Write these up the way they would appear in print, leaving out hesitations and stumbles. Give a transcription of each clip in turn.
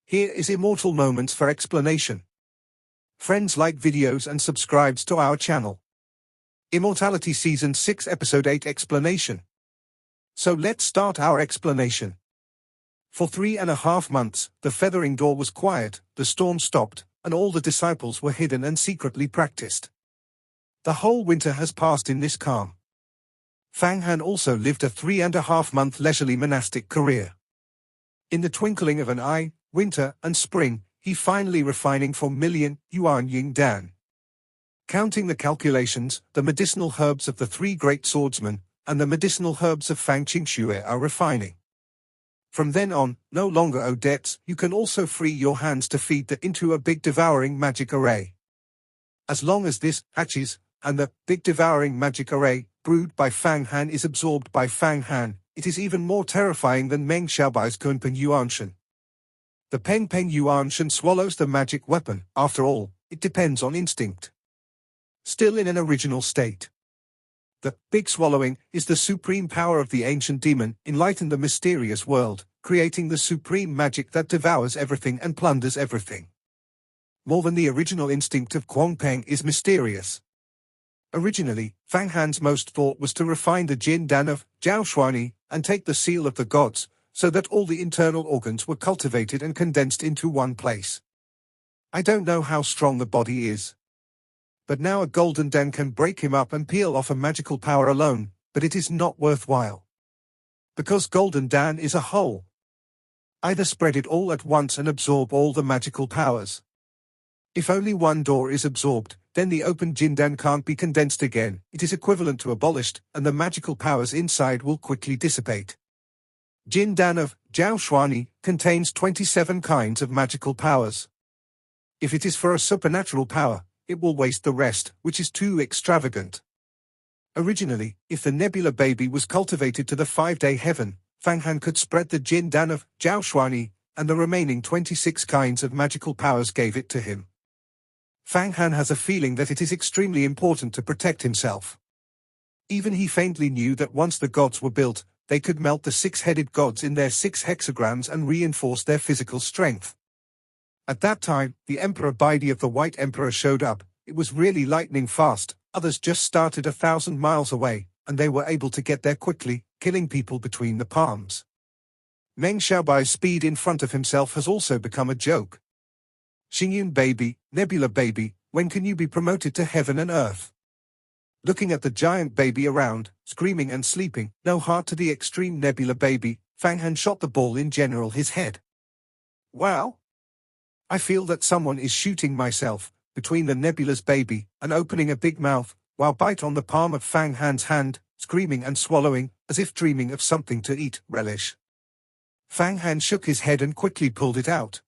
Here is Immortal Moments for explanation. Friends, like videos and subscribes to our channel. Immortality Season 6 Episode 8 Explanation. So let's start our explanation. For 3.5 months, the feathering door was quiet, the storm stopped, and all the disciples were hidden and secretly practiced. The whole winter has passed in this calm. Fang Han also lived a 3.5-month leisurely monastic career. In the twinkling of an eye, winter and spring, he finally refining for million yuan ying dan. Counting the calculations, the medicinal herbs of the three great swordsmen, and the medicinal herbs of Fang Qingxue are refining. From then on, no longer owe debts, you can also free your hands to feed that into a big devouring magic array. As long as this hatches, and the big devouring magic array, brewed by Fang Han, is absorbed by Fang Han, it is even more terrifying than Meng Xiaobai's Kunpeng Yuanshan. The Peng Peng Yuanshan swallows the magic weapon. After all, it depends on instinct. Still in an original state. The big swallowing is the supreme power of the ancient demon, enlighten the mysterious world, creating the supreme magic that devours everything and plunders everything. More than the original instinct of Kuang Peng is mysterious. Originally, Fang Han's most thought was to refine the Jin Dan of Jiao Shuani and take the seal of the gods, so that all the internal organs were cultivated and condensed into one place. I don't know how strong the body is. But now a golden Dan can break him up and peel off a magical power alone, but it is not worthwhile. Because golden Dan is a whole. Either spread it all at once and absorb all the magical powers. If only one door is absorbed, then the open Jindan can't be condensed again, it is equivalent to abolished, and the magical powers inside will quickly dissipate. Jindan of Jiao Shuani contains 27 kinds of magical powers. If it is for a supernatural power, it will waste the rest, which is too extravagant. Originally, if the nebula baby was cultivated to the 5-day heaven, Fang Han could spread the Jindan of Jiao Shuani, and the remaining 26 kinds of magical powers gave it to him. Fang Han has a feeling that it is extremely important to protect himself. Even he faintly knew that once the gods were built, they could melt the 6-headed gods in their 6 hexagrams and reinforce their physical strength. At that time, the Emperor Baidi of the White Emperor showed up. It was really lightning fast, others just started 1,000 miles away, and they were able to get there quickly, killing people between the palms. Meng Xiaobai's speed in front of himself has also become a joke. Xingyun baby, Nebula baby, when can you be promoted to heaven and earth? Looking at the giant baby around, screaming and sleeping, no heart to the extreme Nebula baby, Fang Han shot the ball in general his head. Wow! I feel that someone is shooting myself, between the Nebula's baby, and opening a big mouth, while bite on the palm of Fang Han's hand, screaming and swallowing, as if dreaming of something to eat, relish. Fang Han shook his head and quickly pulled it out.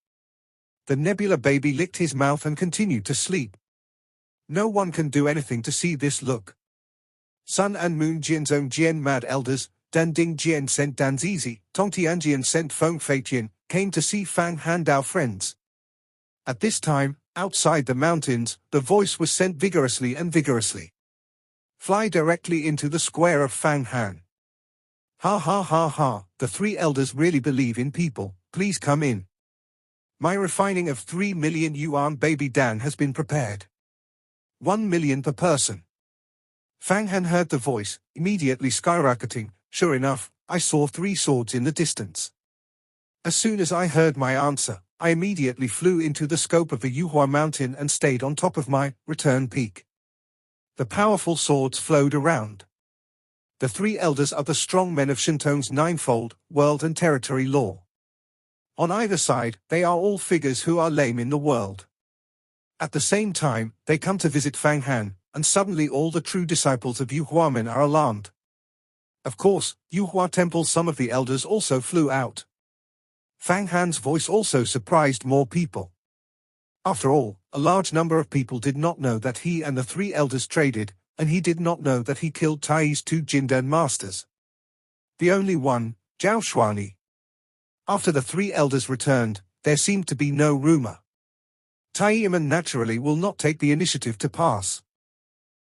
The Nebula baby licked his mouth and continued to sleep. No one can do anything to see this look. Sun and Moon Jianzong Jian Mad Elders, Dan Ding Jian sent Dan Zizi, Tong Tianjian sent Feng Feitian, came to see Fang Han, our friends. At this time, outside the mountains, the voice was sent vigorously and vigorously. Fly directly into the square of Fang Han. Ha ha ha ha, the 3 elders really believe in people, please come in. My refining of 3 million yuan baby Dan has been prepared. 1 million per person. Fang Han heard the voice, immediately skyrocketing. Sure enough, I saw 3 swords in the distance. As soon as I heard my answer, I immediately flew into the scope of the Yuhua mountain and stayed on top of my return peak. The powerful swords flowed around. The 3 elders are the strong men of Shintong's 9-fold, world and territory law. On either side, they are all figures who are lame in the world. At the same time, they come to visit Fang Han, and suddenly all the true disciples of Yuhua men are alarmed. Of course, Yuhua Temple, some of the elders also flew out. Fang Han's voice also surprised more people. After all, a large number of people did not know that he and the 3 elders traded, and he did not know that he killed Tai's 2 Jindan masters. The only one, Jiao Shuani. After the 3 elders returned, there seemed to be no rumor. Tai Yiman naturally will not take the initiative to pass.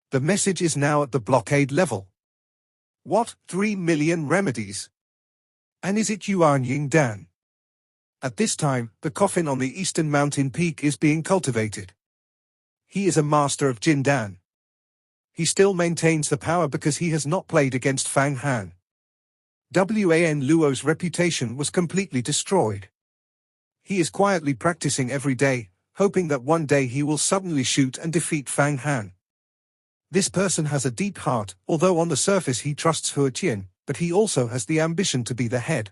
The message is now at the blockade level. What, 3 million remedies? And is it Yuan Ying Dan? At this time, the coffin on the eastern mountain peak is being cultivated. He is a master of Jindan. He still maintains the power because he has not played against Fang Han. Wan Luo's reputation was completely destroyed. He is quietly practicing every day, hoping that one day he will suddenly shoot and defeat Fang Han. This person has a deep heart, although on the surface he trusts Hua Qian, but he also has the ambition to be the head.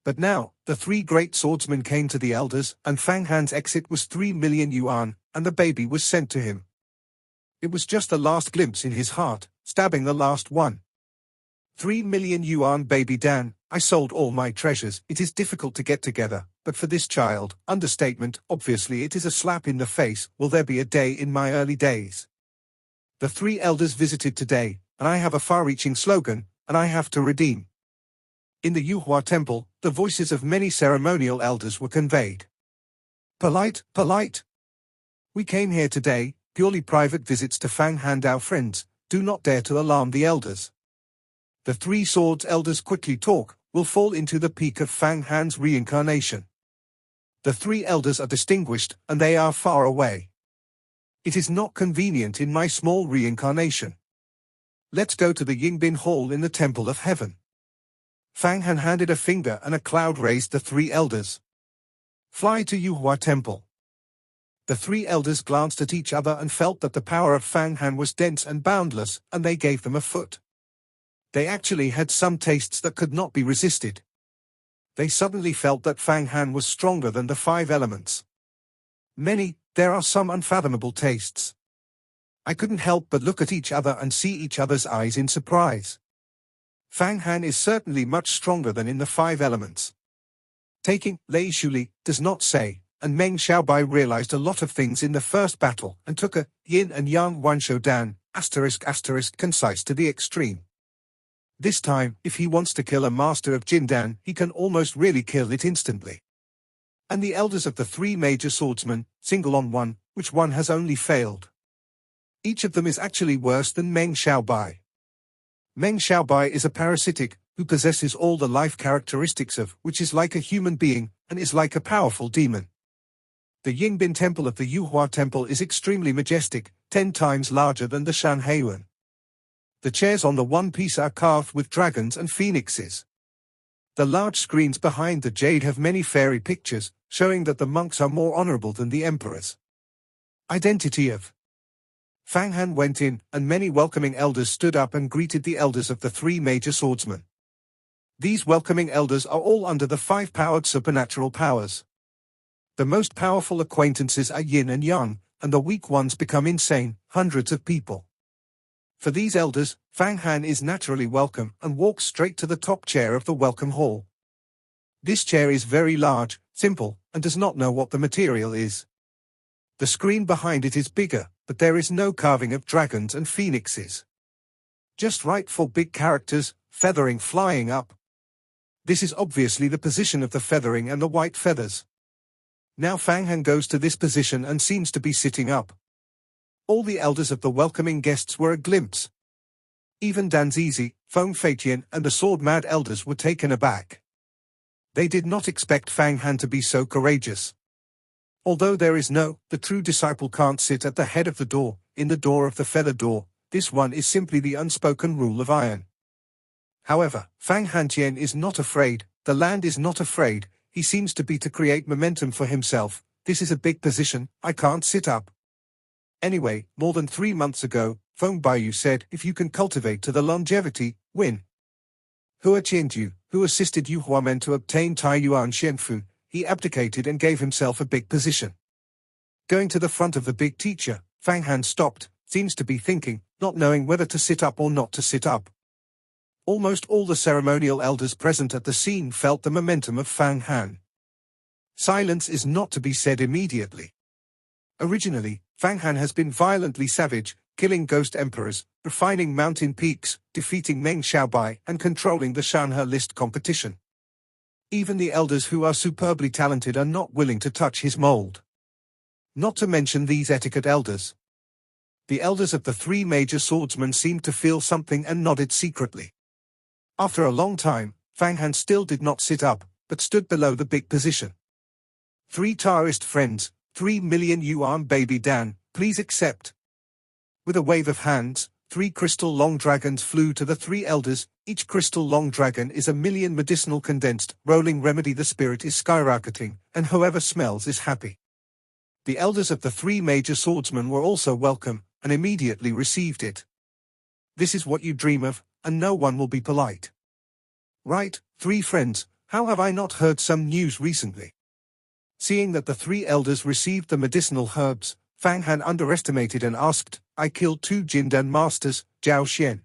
But now, the three great swordsmen came to the elders, and Fang Han's exit was 3 million yuan, and the baby was sent to him. It was just the last glimpse in his heart, stabbing the last one. 3 million yuan baby Dan, I sold all my treasures. It is difficult to get together, but for this child, understatement, obviously it is a slap in the face. Will there be a day in my early days? The three elders visited today, and I have a far-reaching slogan, and I have to redeem. In the Yuhua temple, the voices of many ceremonial elders were conveyed. Polite, polite. We came here today, purely private visits to Fang Han, our friends. Do not dare to alarm the elders. The three swords elders quickly talk, will fall into the peak of Fang Han's reincarnation. The three elders are distinguished, and they are far away. It is not convenient in my small reincarnation. Let's go to the Yingbin Hall in the Temple of Heaven. Fang Han handed a finger and a cloud raised the three elders. Fly to Yuhua Temple. The three elders glanced at each other and felt that the power of Fang Han was dense and boundless, and they gave them a foot. They actually had some tastes that could not be resisted. They suddenly felt that Fang Han was stronger than the 5 elements. There are some unfathomable tastes. I couldn't help but look at each other and see each other's eyes in surprise. Fang Han is certainly much stronger than in the 5 elements. Taking Lei Shuli does not say, and Meng Xiaobai realized a lot of things in the first battle and took a yin and yang Wanshou Dan, ***, concise to the extreme. This time, if he wants to kill a master of Jindan, he can almost really kill it instantly. And the elders of the 3 major swordsmen, single on one, which one has only failed. Each of them is actually worse than Meng Xiaobai. Meng Xiaobai is a parasitic, who possesses all the life characteristics of which is like a human being, and is like a powerful demon. The Yingbin Temple of the Yuhua Temple is extremely majestic, 10 times larger than the Shanhaiyuan. The chairs on the one piece are carved with dragons and phoenixes. The large screens behind the jade have many fairy pictures, showing that the monks are more honorable than the emperors. Identity of Fang Han went in, and many welcoming elders stood up and greeted the elders of the 3 major swordsmen. These welcoming elders are all under the 5-powered supernatural powers. The most powerful acquaintances are yin and yang, and the weak ones become insane, hundreds of people. For these elders, Fang Han is naturally welcome and walks straight to the top chair of the welcome hall. This chair is very large, simple, and does not know what the material is. The screen behind it is bigger, but there is no carving of dragons and phoenixes. Just right for big characters, feathering flying up. This is obviously the position of the feathering and the white feathers. Now Fang Han goes to this position and seems to be sitting up. All the elders of the welcoming guests were a glimpse. Even Dan Zizi, Feng Feitian and the sword-mad elders were taken aback. They did not expect Fang Han to be so courageous. Although there is the true disciple can't sit at the head of the door, in the door of the feather door, this one is simply the unspoken rule of iron. However, Fang Hantian is not afraid, the land is not afraid, he seems to be to create momentum for himself. This is a big position, I can't sit up. Anyway, more than 3 months ago, Feng Baiyu said, if you can cultivate to the longevity, win. Hua Qianju, who assisted Yu Huamen to obtain Taiyuan Xianfu, he abdicated and gave himself a big position. Going to the front of the big teacher, Fang Han stopped, seems to be thinking, not knowing whether to sit up or not to sit up. Almost all the ceremonial elders present at the scene felt the momentum of Fang Han. Silence is not to be said immediately. Originally, Fang Han has been violently savage, killing ghost emperors, refining mountain peaks, defeating Meng Xiaobai, and controlling the Shanhe list competition. Even the elders who are superbly talented are not willing to touch his mold. Not to mention these etiquette elders. The elders of the 3 major swordsmen seemed to feel something and nodded secretly. After a long time, Fang Han still did not sit up, but stood below the big position. 3 Taoist friends, 3 million yuan baby Dan, please accept. With a wave of hands, 3 crystal long dragons flew to the 3 elders. Each crystal long dragon is a million medicinal condensed, rolling remedy. The spirit is skyrocketing, and whoever smells is happy. The elders of the 3 major swordsmen were also welcome, and immediately received it. This is what you dream of, and no one will be polite. Right, 3 friends, how have I not heard some news recently? Seeing that the 3 elders received the medicinal herbs, Fang Han underestimated and asked, I killed 2 Jindan masters, Zhao Xian.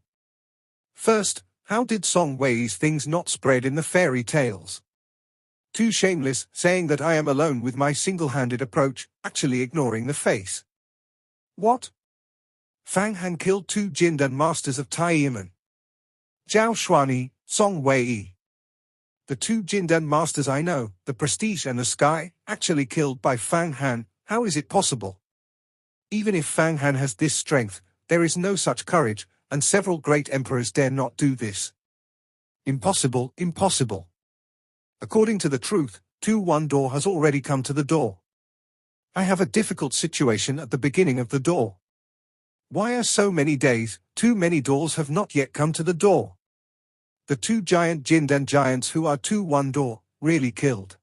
First, how did Song Wei's things not spread in the fairy tales? Too shameless, saying that I am alone with my single-handed approach, actually ignoring the face. What? Fang Han killed 2 Jindan masters of Taiyiman. Zhao Xuani, Song Wei. The 2 Jindan masters I know, the Prestige and the Sky, actually killed by Fang Han. How is it possible? Even if Fang Han has this strength, there is no such courage, and several great emperors dare not do this. Impossible, impossible. According to the truth, 2-1 door has already come to the door. I have a difficult situation at the beginning of the door. Why are so many days, too many doors have not yet come to the door? The 2 giant Jindan giants who are 2-1 door, really killed.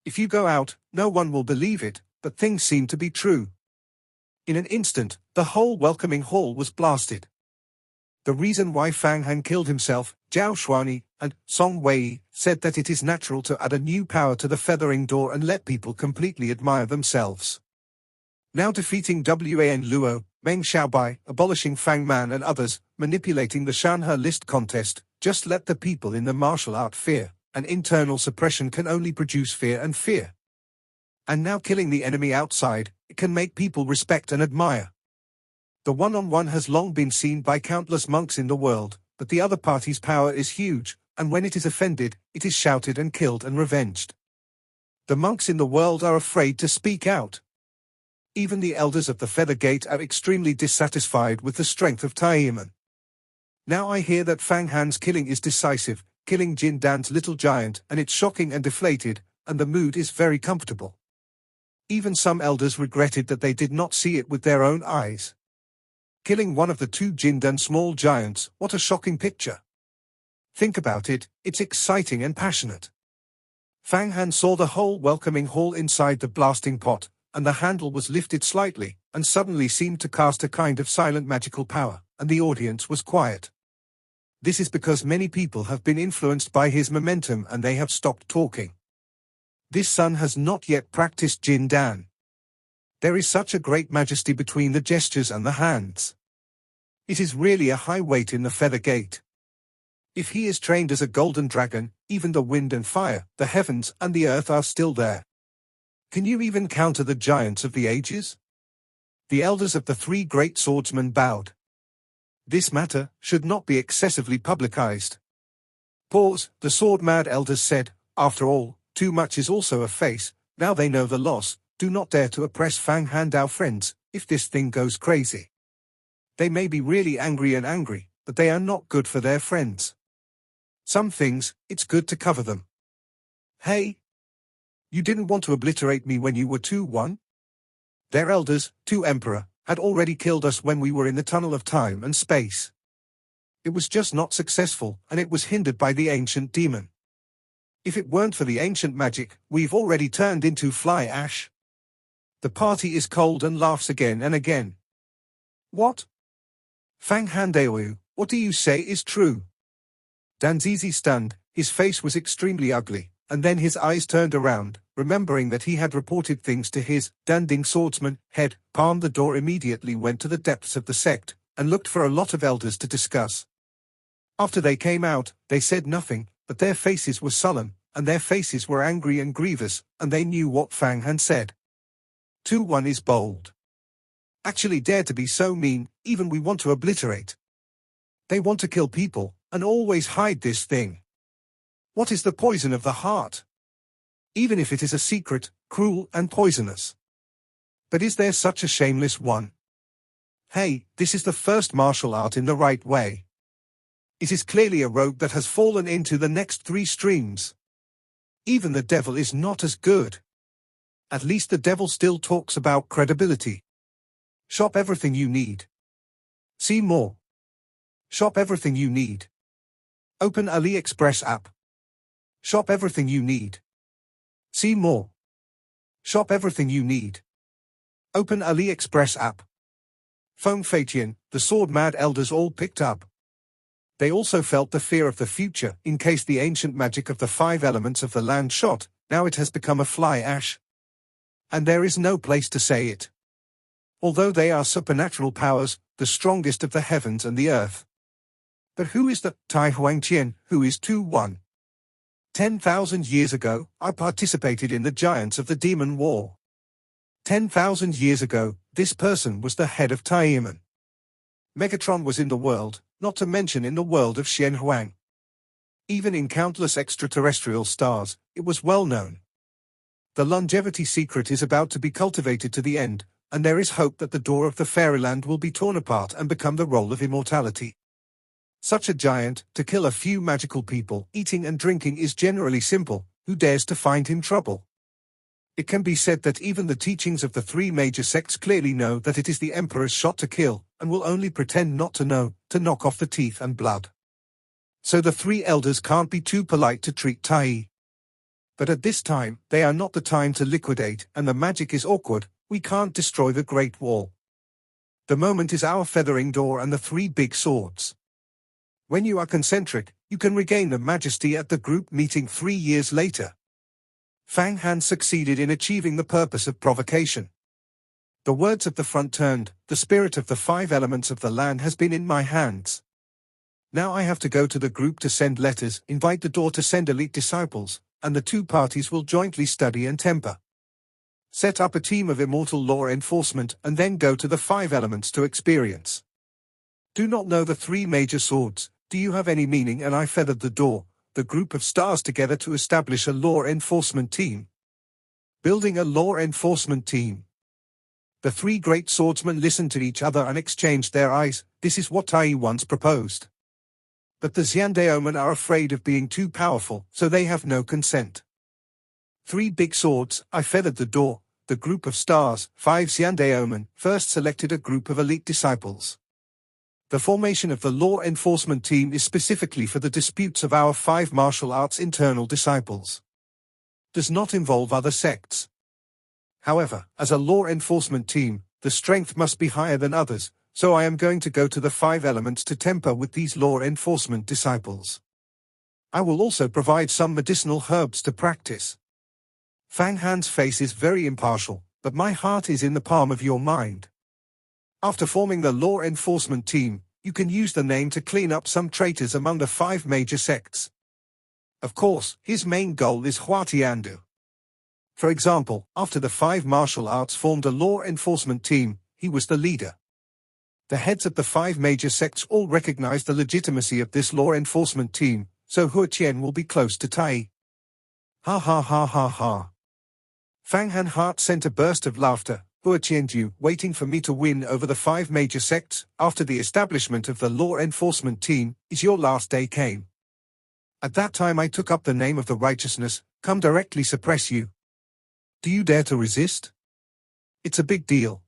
If you go out, no one will believe it, but things seem to be true. In an instant, the whole welcoming hall was blasted. The reason why Fang Han killed himself, Zhao Xuani, and Song Wei, said that it is natural to add a new power to the feathering door and let people completely admire themselves. Now defeating Wan Luo, Meng Xiaobai, abolishing Fang Man and others, manipulating the Shanhe list contest, just let the people in the martial art fear, and internal suppression can only produce fear and fear. And now killing the enemy outside, it can make people respect and admire. The one-on-one has long been seen by countless monks in the world, but the other party's power is huge, and when it is offended, it is shouted and killed and revenged. The monks in the world are afraid to speak out. Even the elders of the Feather Gate are extremely dissatisfied with the strength of Taiyiman. Now I hear that Fang Han's killing is decisive, killing Jin Dan's little giant, and it's shocking and deflated, and the mood is very comfortable. Even some elders regretted that they did not see it with their own eyes. Killing one of the 2 Jindan small giants, what a shocking picture. Think about it, it's exciting and passionate. Fang Han saw the whole welcoming hall inside the blasting pot, and the handle was lifted slightly, and suddenly seemed to cast a kind of silent magical power, and the audience was quiet. This is because many people have been influenced by his momentum and they have stopped talking. This son has not yet practiced Jin Dan. There is such a great majesty between the gestures and the hands. It is really a high weight in the Feather Gate. If he is trained as a golden dragon, even the wind and fire, the heavens and the earth are still there. Can you even counter the giants of the ages? The elders of the 3 great swordsmen bowed. This matter should not be excessively publicized. Pause, the sword-mad elders said, after all, too much is also a face, now they know the loss, do not dare to oppress Fang Han, our friends, if this thing goes crazy. They may be really angry, but they are not good for their friends. Some things, it's good to cover them. Hey! You didn't want to obliterate me when you were 2-1? Their elders, 2 Emperor, had already killed us when we were in the tunnel of time and space. It was just not successful, and it was hindered by the ancient demon. If it weren't for the ancient magic, we've already turned into fly ash. The party is cold and laughs again and again. What? Fang Handaoyu, what do you say is true? Danzizi stunned, his face was extremely ugly, and then his eyes turned around, remembering that he had reported things to his Danding swordsman head. Palm the door immediately went to the depths of the sect, and looked for a lot of elders to discuss. After they came out, they said nothing, but their faces were sullen, and their faces were angry and grievous, and they knew what Fang Han said. 2-1 is bold. Actually dare to be so mean, even we want to obliterate. They want to kill people, and always hide this thing. What is the poison of the heart? Even if it is a secret, cruel and poisonous. But is there such a shameless one? Hey, this is the first martial art in the right way. It is clearly a rogue that has fallen into the next 3 streams. Even the devil is not as good. At least the devil still talks about credibility. Shop everything you need. See more. Shop everything you need. Open AliExpress app. Shop everything you need. See more. Shop everything you need. Open AliExpress app. Feng Feitian, the sword-mad elders all picked up. They also felt the fear of the future, in case the ancient magic of the 5 elements of the land shot, now it has become a fly ash. And there is no place to say it. Although they are supernatural powers, the strongest of the heavens and the earth. But who is the Tai Huangqian, who is 2-1? 10,000 years ago, I participated in the giants of the demon war. 10,000 years ago, this person was the head of Taiyiman. Megatron was in the world, not to mention in the world of Xianhuang. Even in countless extraterrestrial stars, it was well known. The longevity secret is about to be cultivated to the end, and there is hope that the door of the fairyland will be torn apart and become the role of immortality. Such a giant, to kill a few magical people, eating and drinking is generally simple, who dares to find him trouble? It can be said that even the teachings of the 3 major sects clearly know that it is the emperor's shot to kill, and will only pretend not to know, to knock off the teeth and blood. So the 3 elders can't be too polite to treat Tai. But at this time, they are not the time to liquidate, and the magic is awkward, we can't destroy the Great Wall. The moment is our feathering door and the 3 big swords. When you are concentric, you can regain the majesty at the group meeting 3 years later. Fang Han succeeded in achieving the purpose of provocation. The words of the front turned, the spirit of the 5 elements of the land has been in my hands. Now I have to go to the group to send letters, invite the door to send elite disciples, and the 2 parties will jointly study and temper. Set up a team of immortal law enforcement and then go to the 5 elements to experience. Do not know the 3 major swords, do you have any meaning? And I feathered the door, the group of stars together to establish a law enforcement team. Building a law enforcement team. The 3 great swordsmen listened to each other and exchanged their eyes. This is what Tai once proposed. But the Xiandaomen are afraid of being too powerful, so they have no consent. 3 big swords, I feathered the door, the group of stars, 5 Xiandaomen, first selected a group of elite disciples. The formation of the law enforcement team is specifically for the disputes of our 5 martial arts internal disciples. Does not involve other sects. However, as a law enforcement team, the strength must be higher than others, so I am going to go to the 5 elements to temper with these law enforcement disciples. I will also provide some medicinal herbs to practice. Fang Han's face is very impartial, but my heart is in the palm of your mind. After forming the law enforcement team, you can use the name to clean up some traitors among the 5 major sects. Of course, his main goal is Huatiandu. For example, after the 5 martial arts formed a law enforcement team, he was the leader. The heads of the 5 major sects all recognize the legitimacy of this law enforcement team, so Huatian will be close to Tai. Ha ha ha ha ha. Fang Han Heart sent a burst of laughter. Huatiandu, waiting for me to win over the 5 major sects, after the establishment of the law enforcement team, is your last day came. At that time I took up the name of the righteousness, come directly suppress you. Do you dare to resist? It's a big deal.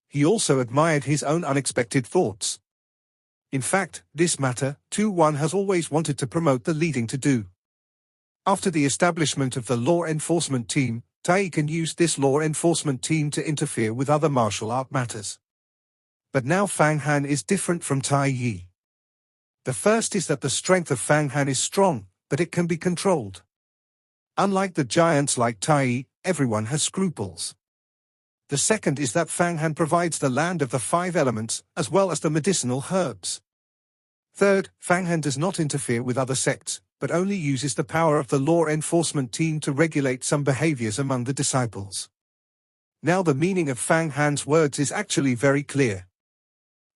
He also admired his own unexpected thoughts. In fact, this matter, 2-1 has always wanted to promote the leading to do. After the establishment of the law enforcement team, Tai can use this law enforcement team to interfere with other martial art matters. But now Fang Han is different from Tai Yi. The first is that the strength of Fang Han is strong, but it can be controlled. Unlike the giants like Tai Yi, everyone has scruples. The second is that Fang Han provides the land of the 5 elements, as well as the medicinal herbs. Third, Fang Han does not interfere with other sects, but only uses the power of the law enforcement team to regulate some behaviors among the disciples. Now the meaning of Fang Han's words is actually very clear.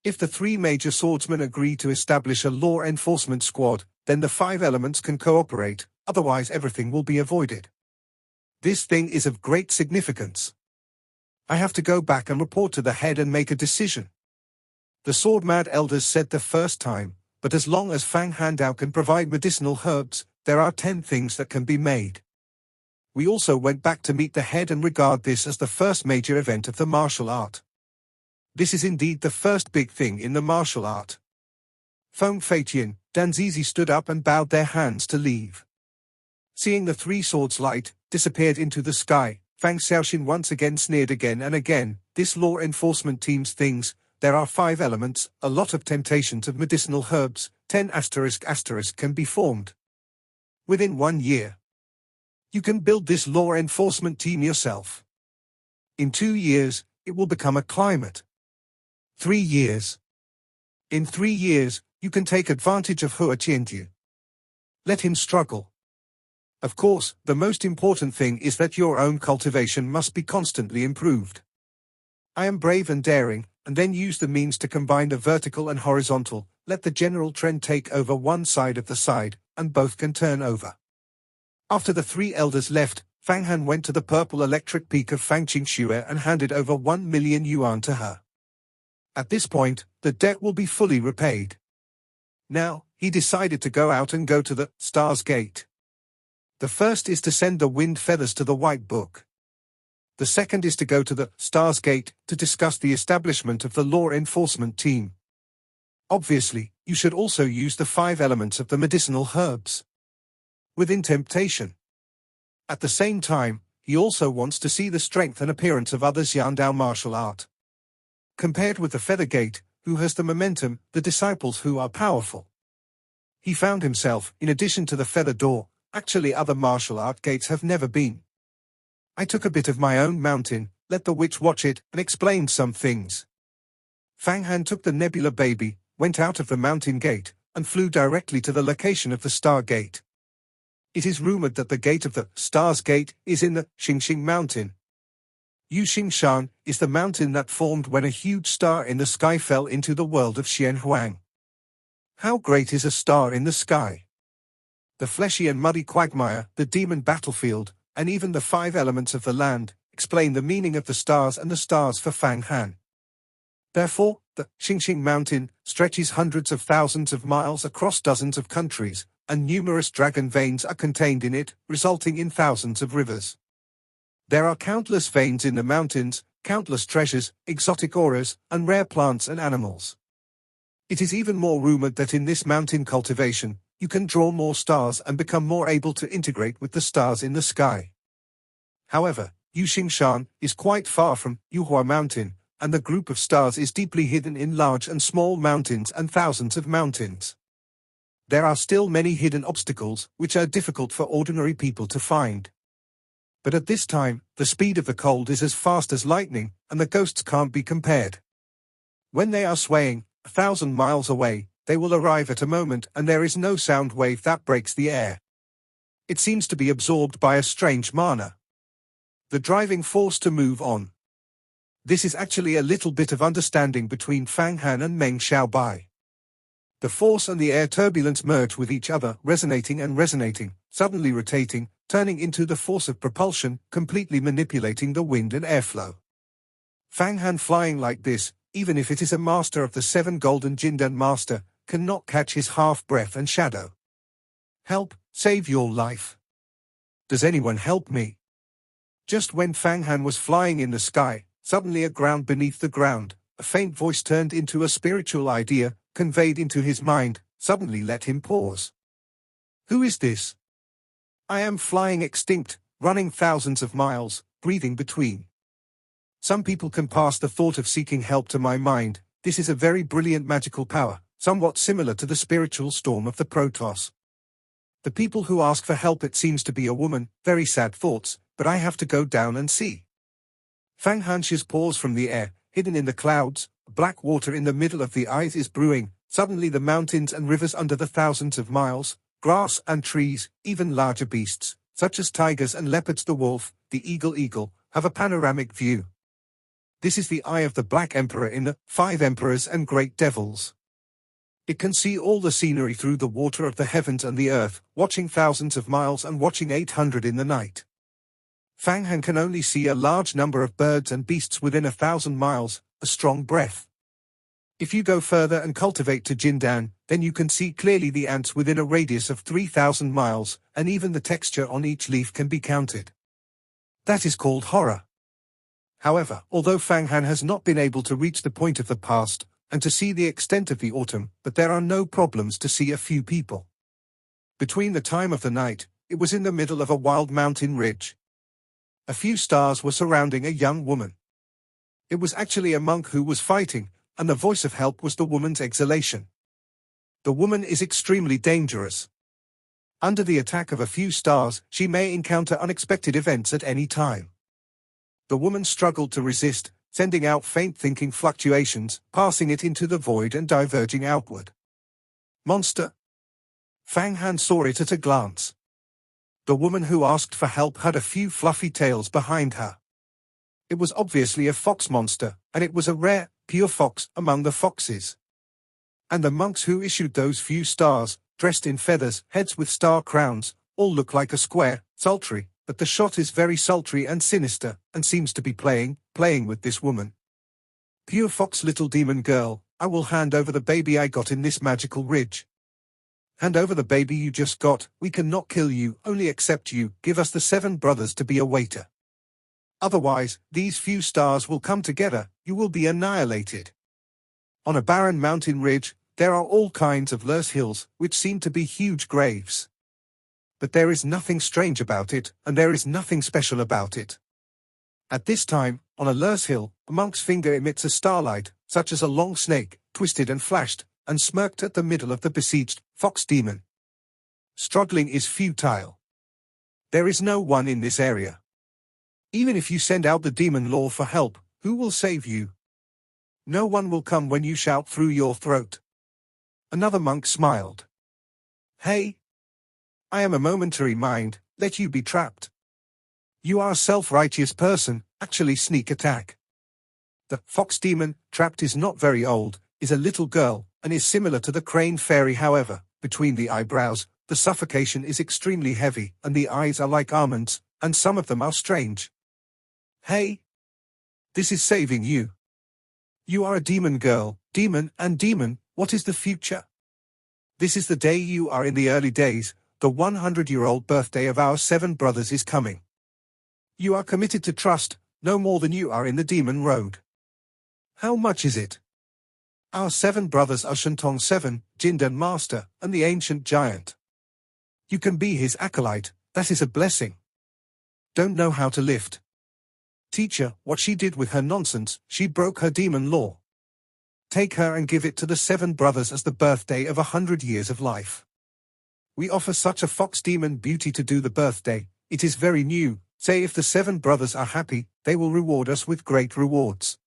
If the 3 major swordsmen agree to establish a law enforcement squad, then the 5 elements can cooperate, otherwise everything will be avoided. This thing is of great significance. I have to go back and report to the head and make a decision. The sword-mad elders said the first time, but as long as Fang Handao can provide medicinal herbs, there are 10 things that can be made. We also went back to meet the head and regard this as the first major event of the martial art. This is indeed the first big thing in the martial art. Feng Feitian, Danzizi stood up and bowed their hands to leave. Seeing the three swords light, disappeared into the sky, Fang Xiaoxin once again sneered again and again, this law enforcement team's things, there are 5 elements, a lot of temptations of medicinal herbs, 10 ** can be formed. Within 1 year. You can build this law enforcement team yourself. In 2 years, it will become a climate. 3 years. In 3 years, you can take advantage of Hua Qianju. Let him struggle. Of course, the most important thing is that your own cultivation must be constantly improved. I am brave and daring, and then use the means to combine the vertical and horizontal, let the general trend take over one side of the side, and both can turn over. After the 3 elders left, Fang Han went to the purple electric peak of Fangqing Xue and handed over 1 million yuan to her. At this point, the debt will be fully repaid. Now, he decided to go out and go to the Stars Gate. The first is to send the wind feathers to the White Book. The second is to go to the Stars Gate to discuss the establishment of the law enforcement team. Obviously, you should also use the 5 elements of the medicinal herbs. Within temptation. At the same time, he also wants to see the strength and appearance of others Yandao martial art. Compared with the Feather Gate, who has the momentum, the disciples who are powerful. He found himself, in addition to the Feather Door, actually other martial art gates have never been. I took a bit of my own mountain, let the witch watch it, and explained some things. Fang Han took the Nebula Baby, went out of the mountain gate, and flew directly to the location of the Star Gate. It is rumored that the gate of the Stars Gate is in the Xingxing Mountain. Yuxingshan is the mountain that formed when a huge star in the sky fell into the world of Xianhuang. How great is a star in the sky? The fleshy and muddy quagmire, the demon battlefield, and even the 5 elements of the land, explain the meaning of the stars and the stars for Fang Han. Therefore, the Xingxing Mountain stretches hundreds of thousands of miles across dozens of countries, and numerous dragon veins are contained in it, resulting in thousands of rivers. There are countless veins in the mountains, countless treasures, exotic auras, and rare plants and animals. It is even more rumored that in this mountain cultivation, you can draw more stars and become more able to integrate with the stars in the sky. However, Yuxingshan is quite far from Yuhua Mountain, and the group of stars is deeply hidden in large and small mountains and thousands of mountains. There are still many hidden obstacles which are difficult for ordinary people to find. But at this time, the speed of the cold is as fast as lightning, and the ghosts can't be compared. When they are swaying 1,000 miles away, they will arrive at a moment and there is no sound wave that breaks the air. It seems to be absorbed by a strange mana. The driving force to move on. This is actually a little bit of understanding between Fang Han and Meng Xiaobai. The force and the air turbulence merge with each other, resonating and resonating, suddenly rotating, turning into the force of propulsion, completely manipulating the wind and airflow. Fang Han flying like this, even if it is a master of the 7 golden Jindan master, cannot catch his half-breath and shadow. Help, save your life. Does anyone help me? Just when Fang Han was flying in the sky, suddenly a ground beneath the ground, a faint voice turned into a spiritual idea, conveyed into his mind, suddenly let him pause. Who is this? I am flying extinct, running thousands of miles, breathing between. Some people can pass the thought of seeking help to my mind. This is a very brilliant magical power, somewhat similar to the spiritual storm of the Protoss. The people who ask for help, it seems to be a woman, very sad thoughts, but I have to go down and see. Fang Han's paws from the air, hidden in the clouds, black water in the middle of the eyes is brewing, suddenly the mountains and rivers under the thousands of miles, grass and trees, even larger beasts, such as tigers and leopards, the wolf, the eagle, have a panoramic view. This is the eye of the Black Emperor in the 5 Emperors and Great Devils. It can see all the scenery through the water of the heavens and the earth, watching thousands of miles and watching 800 in the night. Fang Han can only see a large number of birds and beasts within 1,000 miles, a strong breath. If you go further and cultivate to Jindan, then you can see clearly the ants within a radius of 3,000 miles, and even the texture on each leaf can be counted. That is called horror. However, although Fang Han has not been able to reach the point of the past, and to see the extent of the autumn, but there are no problems to see a few people. Between the time of the night, it was in the middle of a wild mountain ridge. A few stars were surrounding a young woman. It was actually a monk who was fighting, and the voice of help was the woman's exhalation. The woman is extremely dangerous. Under the attack of a few stars, she may encounter unexpected events at any time. The woman struggled to resist, sending out faint thinking fluctuations, passing it into the void and diverging outward. Monster! Fang Han saw it at a glance. The woman who asked for help had a few fluffy tails behind her. It was obviously a fox monster, and it was a rare, pure fox among the foxes. And the monks who issued those few stars, dressed in feathers, heads with star crowns, all look like a square, sultry, but the shot is very sultry and sinister, and seems to be playing with this woman. Pure fox little demon girl, I will hand over the baby I got in this magical ridge. Hand over the baby you just got, we cannot kill you, only accept you, give us the 7 brothers to be a waiter. Otherwise, these few stars will come together, you will be annihilated. On a barren mountain ridge, there are all kinds of loess hills, which seem to be huge graves. But there is nothing strange about it, and there is nothing special about it. At this time, on a loess hill, a monk's finger emits a starlight, such as a long snake, twisted and flashed, and smirked at the middle of the besieged fox demon. Struggling is futile. There is no one in this area. Even if you send out the demon law for help, who will save you? No one will come when you shout through your throat. Another monk smiled. Hey! I am a momentary mind, let you be trapped. You are a self-righteous person, actually sneak attack. The fox demon, trapped is not very old, is a little girl, and is similar to the crane fairy. However, between the eyebrows, the suffocation is extremely heavy, and the eyes are like almonds, and some of them are strange. Hey! This is saving you. You are a demon girl, demon, what is the future? This is the day you are in the early days, the 100-year-old birthday of our 7 brothers is coming. You are committed to trust, no more than you are in the demon road. How much is it? Our 7 brothers are Shentong 7, Jindan Master, and the ancient giant. You can be his acolyte, that is a blessing. Don't know how to lift. Teacher, what she did with her nonsense, she broke her demon law. Take her and give it to the 7 brothers as the birthday of 100 years of life. We offer such a fox demon beauty to do the birthday, it is very new, say if the 7 brothers are happy, they will reward us with great rewards.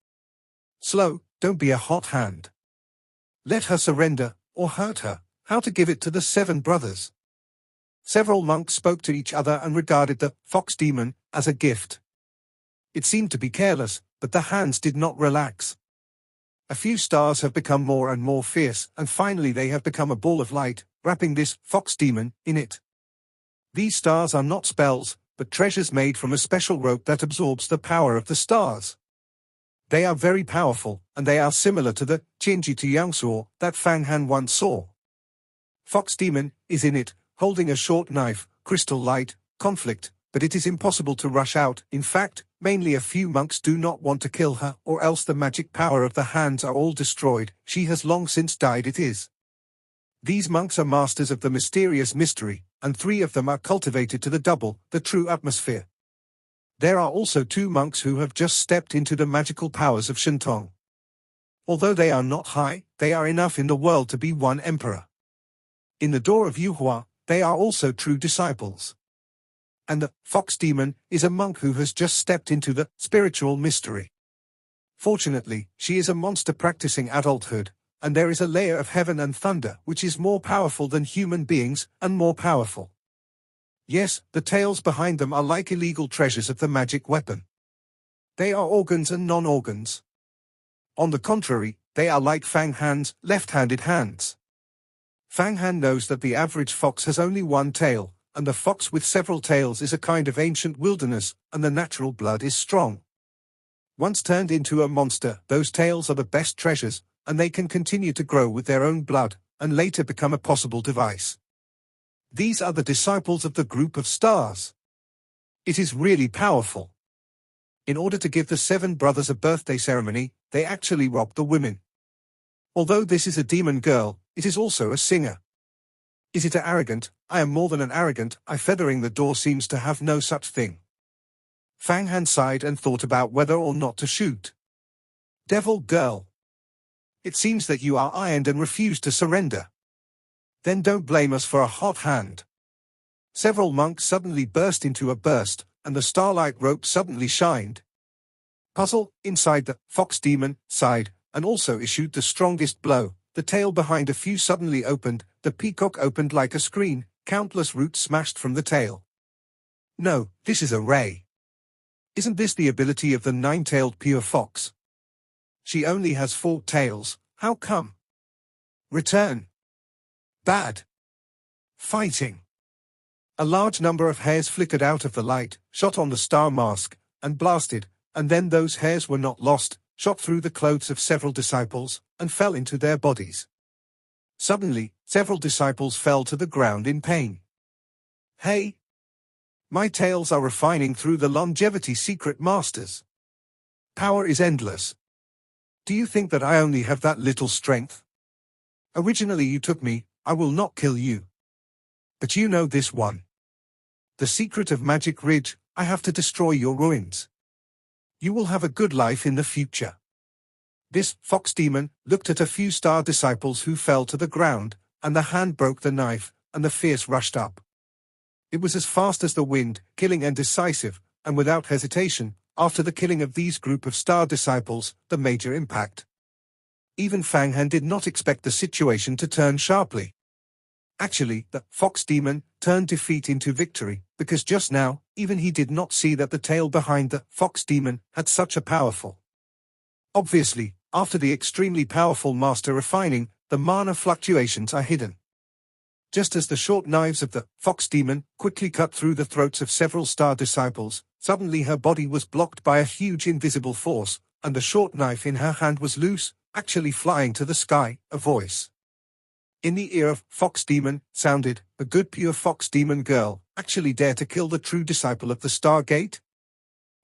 Slow, don't be a hot hand. Let her surrender, or hurt her, how to give it to the 7 brothers. Several monks spoke to each other and regarded the fox demon as a gift. It seemed to be careless, but the hands did not relax. A few stars have become more and more fierce, and finally they have become a ball of light, wrapping this fox demon in it. These stars are not spells, but treasures made from a special rope that absorbs the power of the stars. They are very powerful, and they are similar to the Qinji Yangsuo that Fang Han once saw. Fox demon is in it, holding a short knife, crystal light, conflict, but it is impossible to rush out. In fact, mainly a few monks do not want to kill her, or else the magic power of the hands are all destroyed. She has long since died. It is. These monks are masters of the mysterious mystery, and 3 of them are cultivated to the double, the true atmosphere. There are also 2 monks who have just stepped into the magical powers of Shentong. Although they are not high, they are enough in the world to be one emperor. In the door of Yuhua, they are also true disciples. And the fox demon is a monk who has just stepped into the spiritual mystery. Fortunately, she is a monster practicing adulthood, and there is a layer of heaven and thunder which is more powerful than human beings, and more powerful. Yes, the tails behind them are like illegal treasures of the magic weapon. They are organs and non-organs. On the contrary, they are like Fang Han's left-handed hands. Fang Han knows that the average fox has only 1 tail, and the fox with several tails is a kind of ancient wilderness, and the natural blood is strong. Once turned into a monster, those tails are the best treasures, and they can continue to grow with their own blood, and later become a possible device. These are the disciples of the group of stars. It is really powerful. In order to give the 7 brothers a birthday ceremony, they actually robbed the women. Although this is a demon girl, it is also a singer. Is it arrogant? I am more than an arrogant. Feathering the door seems to have no such thing. Fang Han sighed and thought about whether or not to shoot. Devil girl. It seems that you are ironed and refuse to surrender. Then don't blame us for a hot hand. Several monks suddenly burst into a burst, and the starlight rope suddenly shined. Puzzle, inside the fox demon, sighed, and also issued the strongest blow. The tail behind a few suddenly opened, the peacock opened like a screen, countless roots smashed from the tail. No, this is a ray. Isn't this the ability of the 9-tailed pure fox? She only has 4 tails, how come? Return. Bad. Fighting. A large number of hairs flickered out of the light, shot on the star mask, and blasted, and then those hairs were not lost, shot through the clothes of several disciples, and fell into their bodies. Suddenly, several disciples fell to the ground in pain. Hey! My tails are refining through the longevity secret masters. Power is endless. Do you think that I only have that little strength? Originally you took me, I will not kill you. But you know this one. The secret of Magic Ridge, I have to destroy your ruins. You will have a good life in the future. This fox demon looked at a few star disciples who fell to the ground, and the hand broke the knife, and the fierce rushed up. It was as fast as the wind, killing and decisive, and without hesitation, after the killing of these group of star disciples, the major impact. Even Fang Han did not expect the situation to turn sharply. Actually, the fox demon turned defeat into victory, because just now, even he did not see that the tail behind the fox demon had such a powerful. Obviously, after the extremely powerful master refining, the mana fluctuations are hidden. Just as the short knives of the fox demon quickly cut through the throats of several star disciples, suddenly her body was blocked by a huge invisible force, and the short knife in her hand was loose, actually flying to the sky. A voice in the ear of fox demon sounded, "A good pure fox demon girl actually dare to kill the true disciple of the Stargate?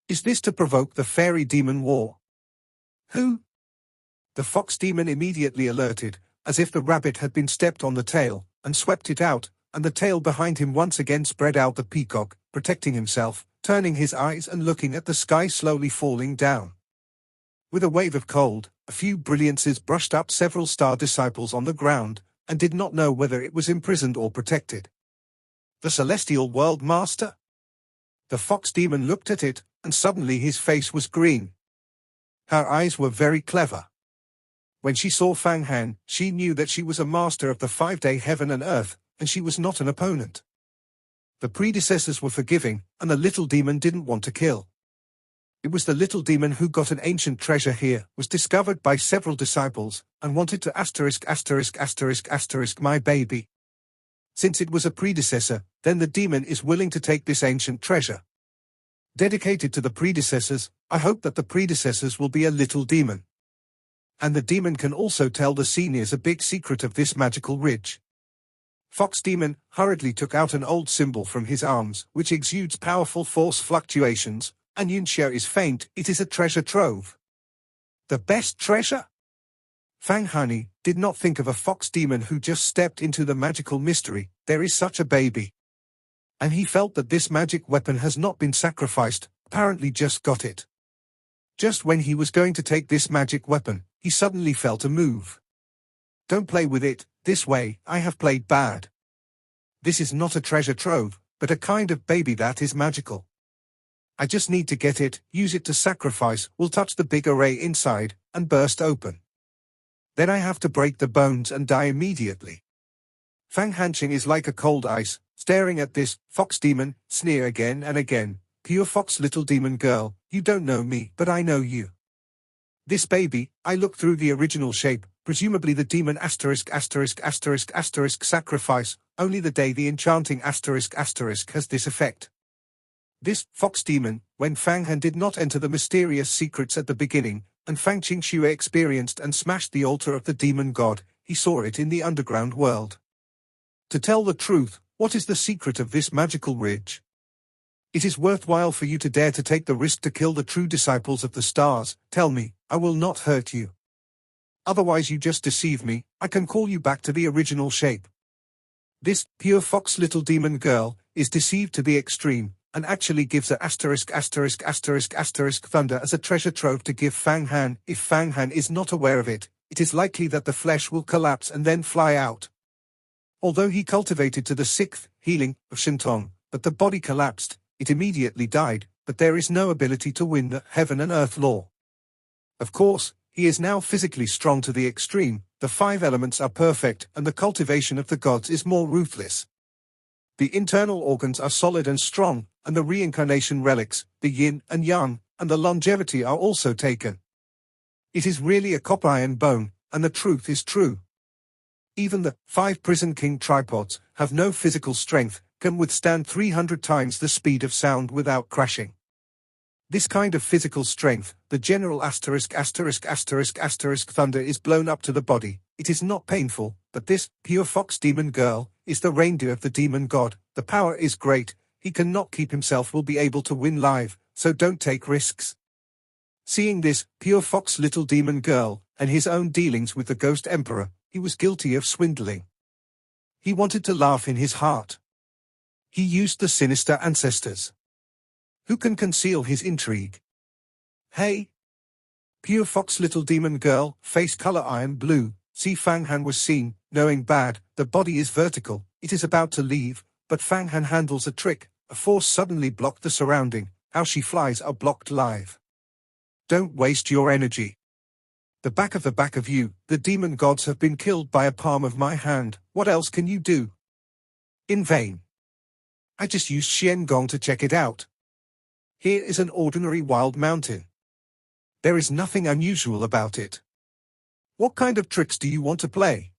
Is this to provoke the fairy demon war?" Who? The fox demon immediately alerted, as if the rabbit had been stepped on the tail, and swept it out, and the tail behind him once again spread out the peacock, protecting himself, turning his eyes and looking at the sky slowly falling down. With a wave of cold, a few brilliances brushed up several star disciples on the ground, and did not know whether it was imprisoned or protected. The celestial world master? The fox demon looked at it, and suddenly his face was green. Her eyes were very clever. When she saw Fang Han, she knew that she was a master of the 5-day heaven and earth, and she was not an opponent. The predecessors were forgiving, and the little demon didn't want to kill. It was the little demon who got an ancient treasure here, was discovered by several disciples, and wanted to ***** my baby. Since it was a predecessor, then the demon is willing to take this ancient treasure. Dedicated to the predecessors, I hope that the predecessors will be a little demon. And the demon can also tell the seniors a big secret of this magical ridge. Fox demon hurriedly took out an old symbol from his arms, which exudes powerful force fluctuations, and Yunxia is faint. It is a treasure trove. The best treasure? Fang Han did not think of a fox demon who just stepped into the magical mystery. There is such a baby. And he felt that this magic weapon has not been sacrificed, apparently just got it. Just when he was going to take this magic weapon, he suddenly felt a move. Don't play with it, this way, I have played bad. This is not a treasure trove, but a kind of baby that is magical. I just need to get it, use it to sacrifice, will touch the big array inside, and burst open. Then I have to break the bones and die immediately. Fang Hanqing is like a cold ice, staring at this fox demon, sneer again and again. Pure fox little demon girl, you don't know me, but I know you. This baby, I look through the original shape, presumably the demon ***** sacrifice, only the day the enchanting **** has this effect. This fox demon, when Fang Han did not enter the mysterious secrets at the beginning, and Fang Qingxue experienced and smashed the altar of the demon god, he saw it in the underground world. To tell the truth, what is the secret of this magical ridge? It is worthwhile for you to dare to take the risk to kill the true disciples of the stars. Tell me, I will not hurt you. Otherwise you just deceive me, I can call you back to the original shape. This pure fox little demon girl is deceived to the extreme, and actually gives a thunder as a treasure trove to give Fang Han. If Fang Han is not aware of it, it is likely that the flesh will collapse and then fly out. Although he cultivated to the 6th healing of Shintong, but the body collapsed, it immediately died, but there is no ability to win the heaven and earth law. Of course, he is now physically strong to the extreme, the 5 elements are perfect, and the cultivation of the gods is more ruthless. The internal organs are solid and strong, and the reincarnation relics, the yin and yang, and the longevity are also taken. It is really a copper iron bone, and the truth is true. Even the 5 prison king tripods have no physical strength, can withstand 300 times the speed of sound without crashing. This kind of physical strength, the general thunder is blown up to the body. It is not painful, but this pure fox demon girl is the reindeer of the demon god. The power is great, he cannot keep himself, will be able to win live, so don't take risks. Seeing this pure fox little demon girl, and his own dealings with the ghost emperor, he was guilty of swindling. He wanted to laugh in his heart. He used the sinister ancestors. Who can conceal his intrigue? Hey! Pure fox little demon girl, face color iron blue. See, Fang Han was seen, knowing bad, the body is vertical, it is about to leave, but Fang Han handles a trick, a force suddenly blocked the surrounding, how she flies are blocked live. Don't waste your energy. The back of you, the demon gods have been killed by a palm of my hand, what else can you do? In vain. I just used Xian Gong to check it out. Here is an ordinary wild mountain. There is nothing unusual about it. What kind of tricks do you want to play?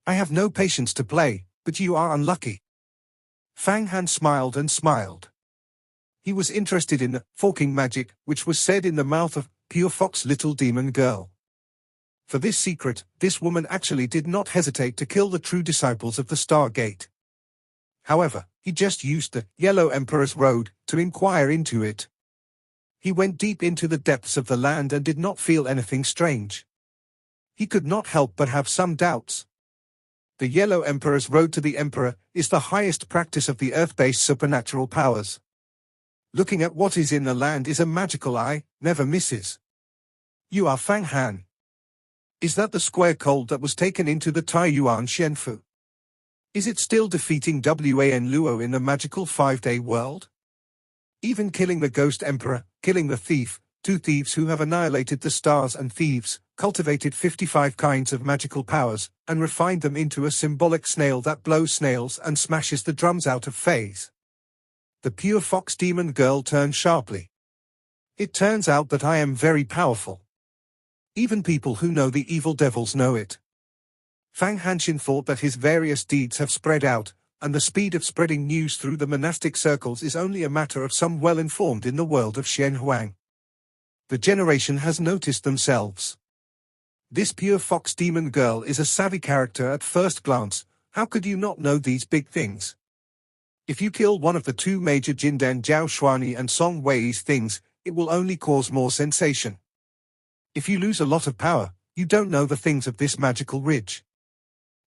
I have no patience to play, but you are unlucky. Fang Han smiled and smiled. He was interested in the forking magic, which was said in the mouth of pure fox little demon girl. For this secret, this woman actually did not hesitate to kill the true disciples of the Stargate. However, he just used the Yellow Emperor's Road to inquire into it. He went deep into the depths of the land and did not feel anything strange. He could not help but have some doubts. The Yellow Emperor's Road to the Emperor is the highest practice of the earth-based supernatural powers. Looking at what is in the land is a magical eye, never misses. You are Fang Han. Is that the square cold that was taken into the Taiyuan Shenfu? Is it still defeating Wan Luo in the magical 5-day world? Even killing the ghost emperor, killing the thief, 2 thieves who have annihilated the stars and thieves, cultivated 55 kinds of magical powers, and refined them into a symbolic snail that blows snails and smashes the drums out of phase. The pure fox demon girl turned sharply. It turns out that I am very powerful. Even people who know the evil devils know it. Fang Hanshin thought that his various deeds have spread out, and the speed of spreading news through the monastic circles is only a matter of some well-informed in the world of Xian Huang. The generation has noticed themselves. This pure fox demon girl is a savvy character at first glance. How could you not know these big things? If you kill one of the 2 major Jindan Jiao Shuani and Song Wei's things, it will only cause more sensation. If you lose a lot of power, you don't know the things of this magical ridge.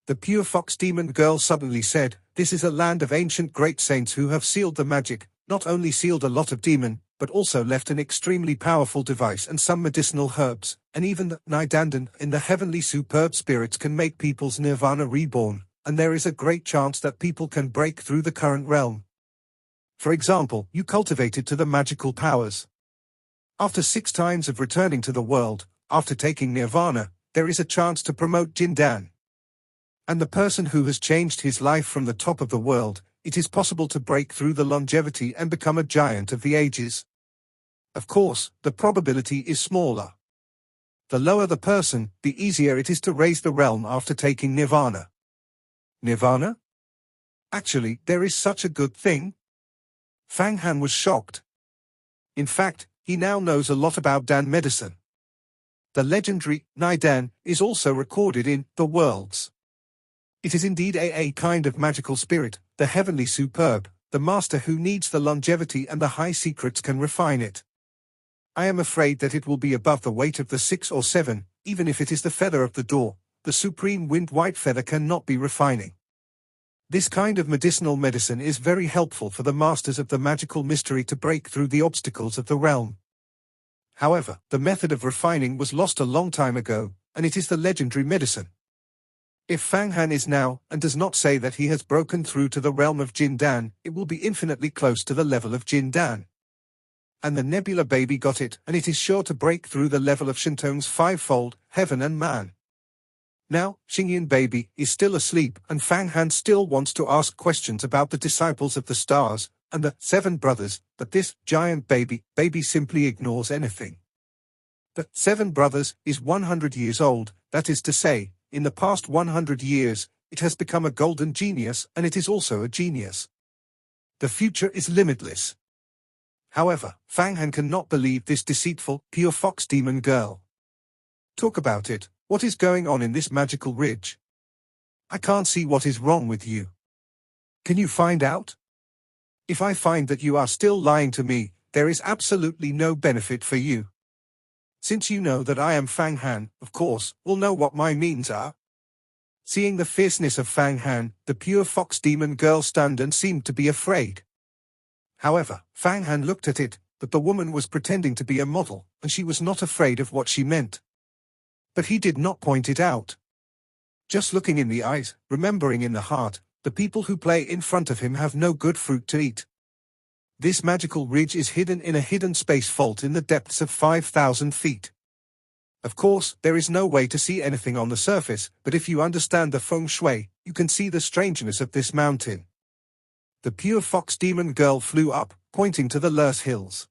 The pure fox demon girl suddenly said, this is a land of ancient great saints who have sealed the magic, not only sealed a lot of demon, but also left an extremely powerful device and some medicinal herbs, and even the Nidandan in the heavenly superb spirits can make people's nirvana reborn, and there is a great chance that people can break through the current realm. For example, you cultivated to the magical powers. After 6 times of returning to the world, after taking nirvana, there is a chance to promote Jindan. And the person who has changed his life from the top of the world, it is possible to break through the longevity and become a giant of the ages. Of course, the probability is smaller. The lower the person, the easier it is to raise the realm after taking nirvana. Nirvana? Actually, there is such a good thing? Fang Han was shocked. In fact, he now knows a lot about Dan medicine. The legendary Nidan is also recorded in the worlds. It is indeed a kind of magical spirit, the heavenly superb, the master who needs the longevity and the high secrets can refine it. I am afraid that it will be above the weight of the 6 or 7, even if it is the feather of the door. The supreme wind white feather cannot be refining. This kind of medicinal medicine is very helpful for the masters of the magical mystery to break through the obstacles of the realm. However, the method of refining was lost a long time ago, and it is the legendary medicine. If Fang Han is now, and does not say that he has broken through to the realm of Jindan, it will be infinitely close to the level of Jindan. And the Nebula baby got it, and it is sure to break through the level of Shintong's fivefold, heaven and man. Now, Xingyin baby is still asleep, and Fang Han still wants to ask questions about the disciples of the stars, and the 7 brothers, but this giant baby simply ignores anything. The 7 brothers is 100 years old, that is to say, in the past 100 years, it has become a golden genius, and it is also a genius. The future is limitless. However, Fang Han cannot believe this deceitful, pure fox demon girl. Talk about it, what is going on in this magical ridge? I can't see what is wrong with you. Can you find out? If I find that you are still lying to me, there is absolutely no benefit for you. Since you know that I am Fang Han, of course, will know what my means are. Seeing the fierceness of Fang Han, the pure fox demon girl stunned and seemed to be afraid. However, Fang Han looked at it, but the woman was pretending to be a model, and she was not afraid of what she meant. But he did not point it out. Just looking in the eyes, remembering in the heart, the people who play in front of him have no good fruit to eat. This magical ridge is hidden in a hidden space fault in the depths of 5,000 feet. Of course, there is no way to see anything on the surface, but if you understand the feng shui, you can see the strangeness of this mountain. The pure fox demon girl flew up, pointing to the Lurs Hills.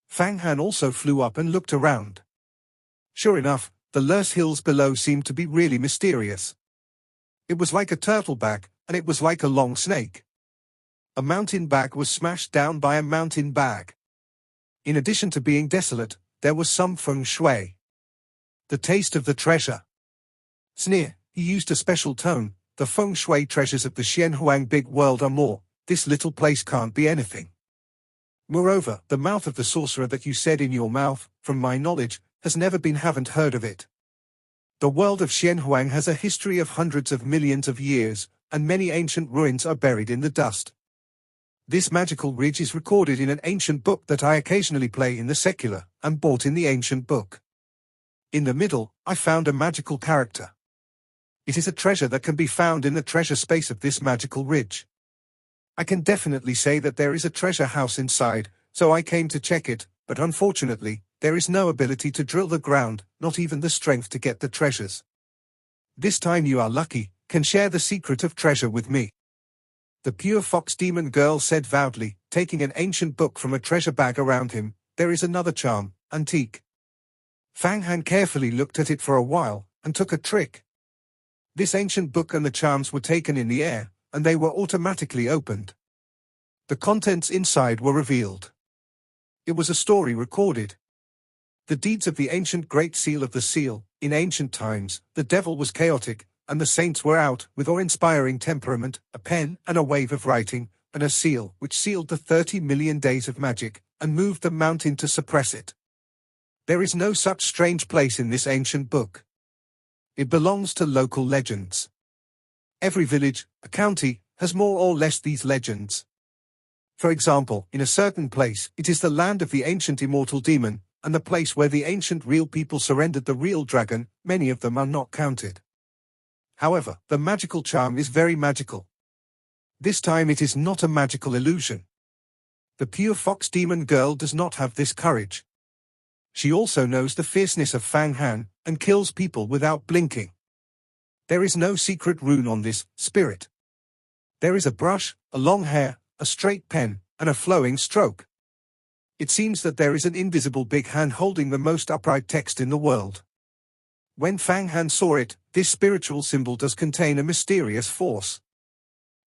Fang Han also flew up and looked around. Sure enough, the Lurs Hills below seemed to be really mysterious. It was like a turtle back, and it was like a long snake. A mountain bag was smashed down by a mountain bag. In addition to being desolate, there was some feng shui. The taste of the treasure. Sneer, he used a special tone. The feng shui treasures of the Xianhuang big world are more. This little place can't be anything. Moreover, the mouth of the sorcerer that you said in your mouth, from my knowledge, has never been haven't heard of it. The world of Xianhuang has a history of hundreds of millions of years, and many ancient ruins are buried in the dust. This magical ridge is recorded in an ancient book that I occasionally play in the secular, and bought in the ancient book. In the middle, I found a magical character. It is a treasure that can be found in the treasure space of this magical ridge. I can definitely say that there is a treasure house inside, so I came to check it, but unfortunately, there is no ability to drill the ground, not even the strength to get the treasures. This time you are lucky, can share the secret of treasure with me. The pure fox demon girl said proudly, taking an ancient book from a treasure bag around him. There is another charm, antique. Fang Han carefully looked at it for a while, and took a trick. This ancient book and the charms were taken in the air, and they were automatically opened. The contents inside were revealed. It was a story recorded. The deeds of the ancient Great Seal of the Seal. In ancient times, the devil was chaotic, and the saints were out, with awe-inspiring temperament, a pen and a wave of writing, and a seal, which sealed the 30 million days of magic, and moved the mountain to suppress it. There is no such strange place in this ancient book. It belongs to local legends. Every village, a county, has more or less these legends. For example, in a certain place, it is the land of the ancient immortal demon, and the place where the ancient real people surrendered the real dragon. Many of them are not counted. However, the magical charm is very magical. This time it is not a magical illusion. The pure fox demon girl does not have this courage. She also knows the fierceness of Fang Han, and kills people without blinking. There is no secret rune on this spirit. There is a brush, a long hair, a straight pen, and a flowing stroke. It seems that there is an invisible big hand holding the most upright text in the world. When Fang Han saw it, this spiritual symbol does contain a mysterious force.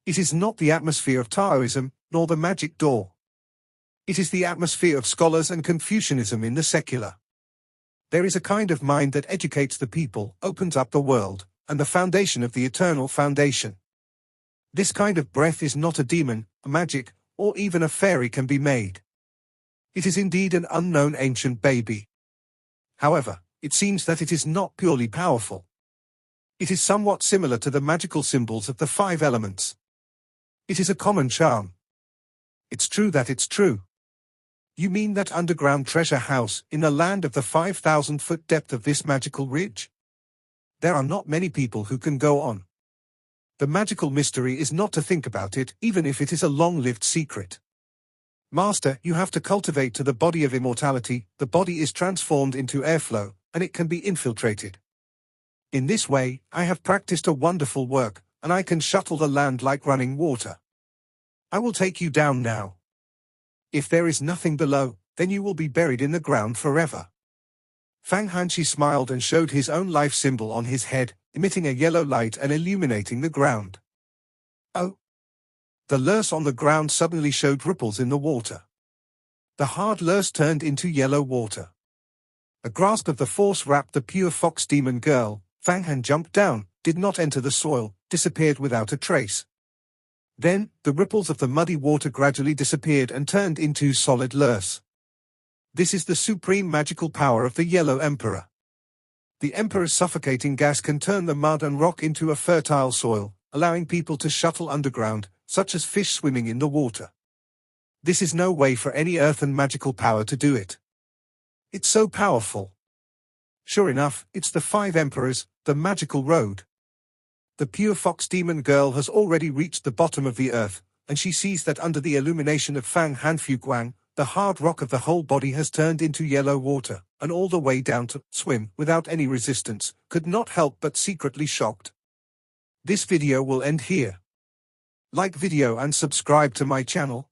It is not the atmosphere of Taoism, nor the magic door. It is the atmosphere of scholars and Confucianism in the secular. There is a kind of mind that educates the people, opens up the world, and the foundation of the eternal foundation. This kind of breath is not a demon, a magic, or even a fairy can be made. It is indeed an unknown ancient baby. However, it seems that it is not purely powerful. It is somewhat similar to the magical symbols of the 5 elements. It is a common charm. It's true that it's true. You mean that underground treasure house in the land of the 5,000-foot depth of this magical ridge? There are not many people who can go on. The magical mystery is not to think about it, even if it is a long-lived secret. Master, you have to cultivate to the body of immortality. The body is transformed into airflow, and it can be infiltrated. In this way, I have practiced a wonderful work, and I can shuttle the land like running water. I will take you down now. If there is nothing below, then you will be buried in the ground forever. Fang Hanshi smiled and showed his own life symbol on his head, emitting a yellow light and illuminating the ground. Oh! The lurse on the ground suddenly showed ripples in the water. The hard lurse turned into yellow water. A grasp of the force wrapped the pure fox demon girl. Fang Han jumped down, did not enter the soil, disappeared without a trace. Then, the ripples of the muddy water gradually disappeared and turned into solid lurse. This is the supreme magical power of the Yellow Emperor. The Emperor's suffocating gas can turn the mud and rock into a fertile soil, allowing people to shuttle underground, such as fish swimming in the water. This is no way for any earthen magical power to do it. It's so powerful. Sure enough, it's the 5 emperors, the magical road. The pure fox demon girl has already reached the bottom of the earth, and she sees that under the illumination of Fang Han Fuguang, the hard rock of the whole body has turned into yellow water, and all the way down to swim without any resistance, could not help but secretly shocked. This video will end here. Like video and subscribe to my channel.